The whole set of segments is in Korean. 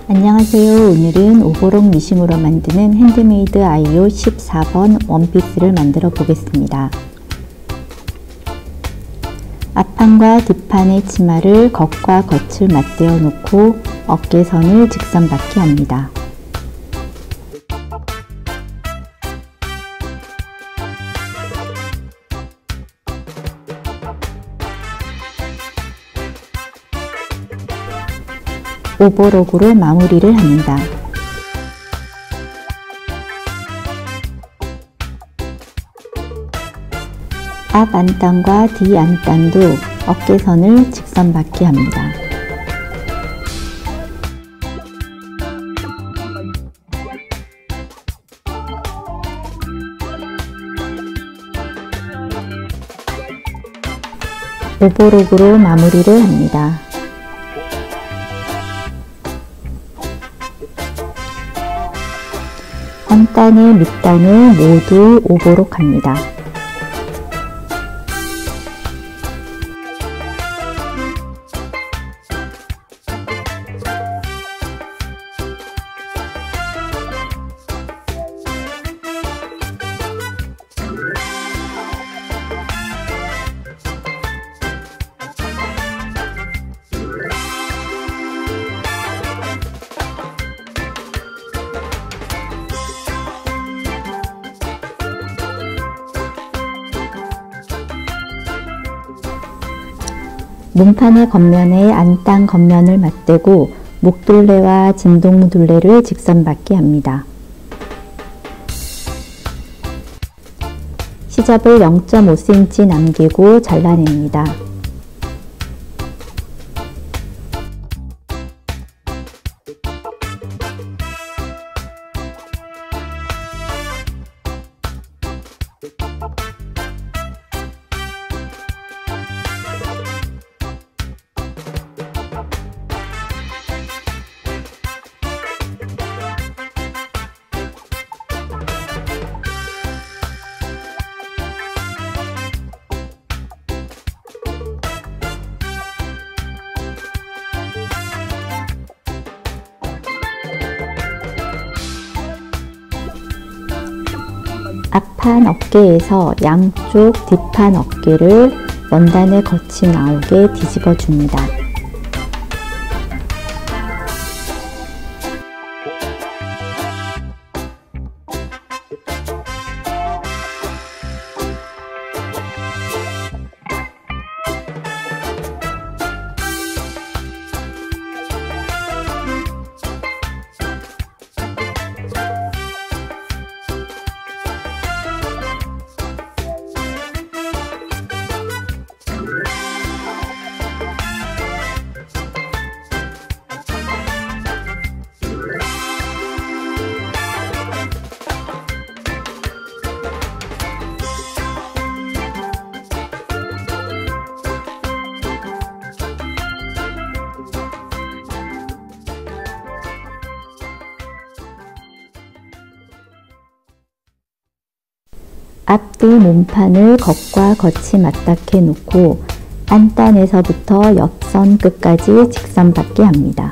안녕하세요. 오늘은 오보록 미싱으로 만드는 핸드메이드 아이오 14번 원피스를 만들어 보겠습니다. 앞판과 뒷판의 치마를 겉과 겉을 맞대어 놓고 어깨선을 직선받게 합니다. 오버록으로 마무리를 합니다. 앞 안단과 뒤 안단도 어깨선을 직선받게 합니다. 오버록으로 마무리를 합니다. 안단의 밑단을 모두 오버록 합니다. 몸판의 겉면에 안단 겉면을 맞대고 목둘레와 진동둘레를 직선받게 합니다. 시접을 0.5cm 남기고 잘라냅니다. 앞판 어깨에서 양쪽 뒷판 어깨를 원단의 겉이 나오게 뒤집어 줍니다. 앞뒤 몸판을 겉과 겉이 맞닿게 놓고 안단에서부터 옆선 끝까지 직선받게 합니다.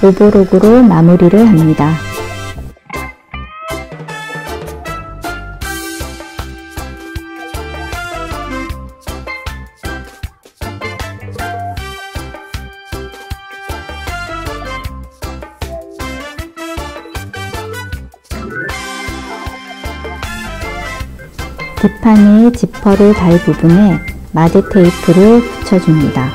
오버록으로 마무리를 합니다. 뒷판에 지퍼를 달 부분에 마드 테이프를 붙여줍니다.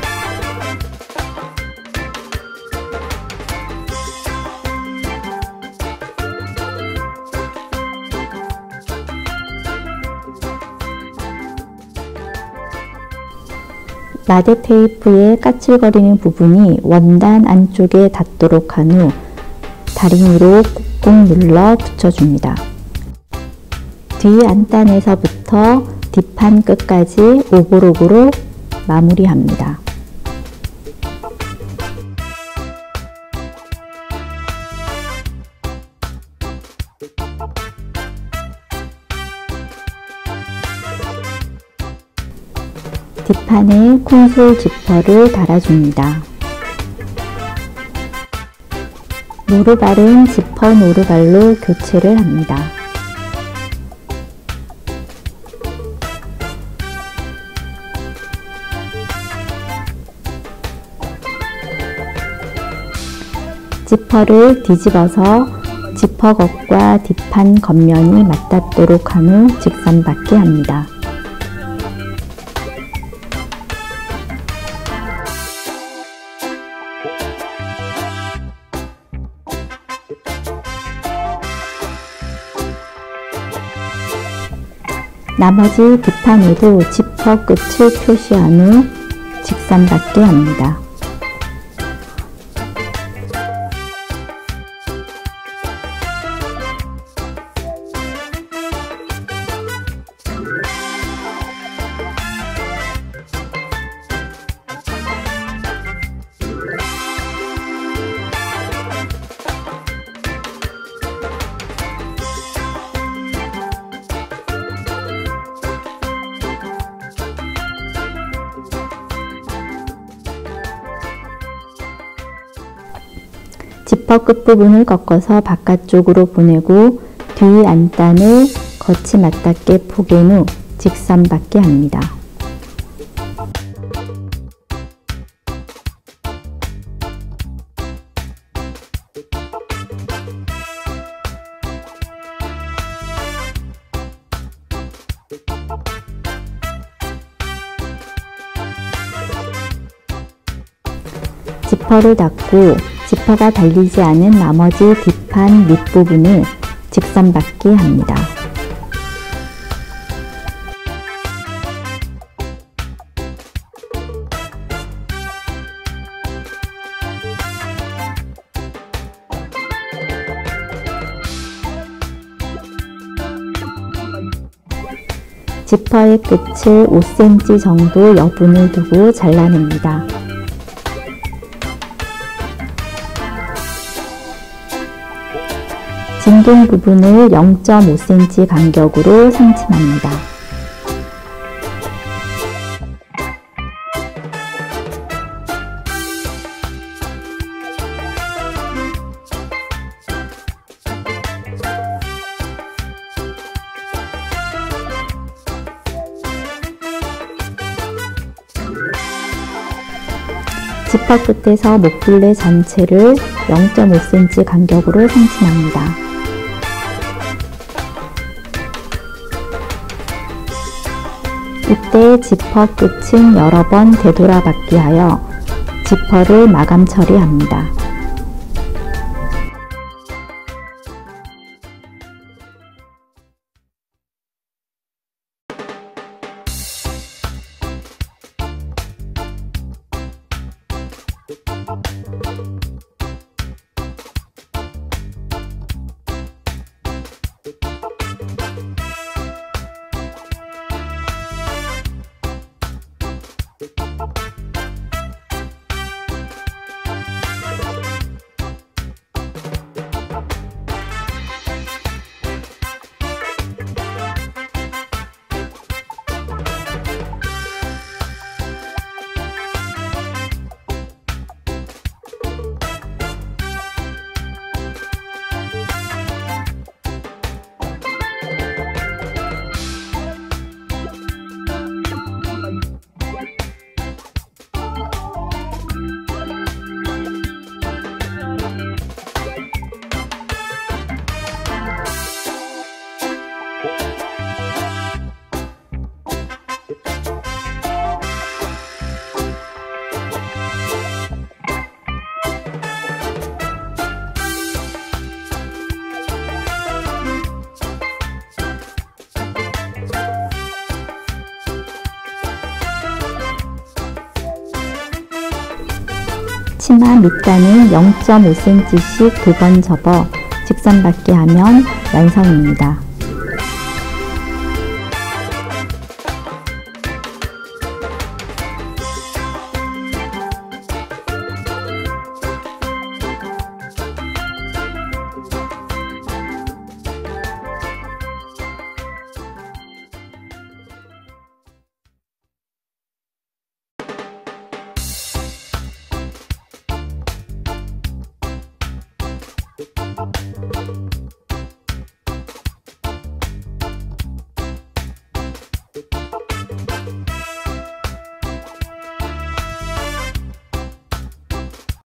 마드 테이프의 까칠거리는 부분이 원단 안쪽에 닿도록 한 후 다리미로 꾹꾹 눌러 붙여줍니다. 뒤 안단에서부터 뒷판 끝까지 오버록으로 마무리합니다. 뒷판에 콘솔 지퍼를 달아줍니다. 노루발은 지퍼 노루발로 교체를 합니다. 지퍼를 뒤집어서 지퍼 겉과 뒷판 겉면이 맞닿도록 한 후 직선받게 합니다. 나머지 뒷판에도 지퍼 끝을 표시한 후 직선받게 합니다. 지퍼 끝부분을 꺾어서 바깥쪽으로 보내고 뒤 안단을 겉이 맞닿게 포갠 후 직선받게 합니다. 지퍼를 닫고 지퍼가 달리지 않은 나머지 뒷판 밑부분을 직선받게 합니다. 지퍼의 끝을 5cm 정도 여분을 두고 잘라냅니다. 진동 부분을 0.5cm 간격으로 상침합니다. 지퍼 끝에서 목둘레 전체를 0.5cm 간격으로 상침합니다. 이때 지퍼 끝은 여러 번 되돌아받기 하여 지퍼를 마감 처리합니다. 치마 밑단은 0.5cm씩 2번 접어 직선받게 하면 완성입니다.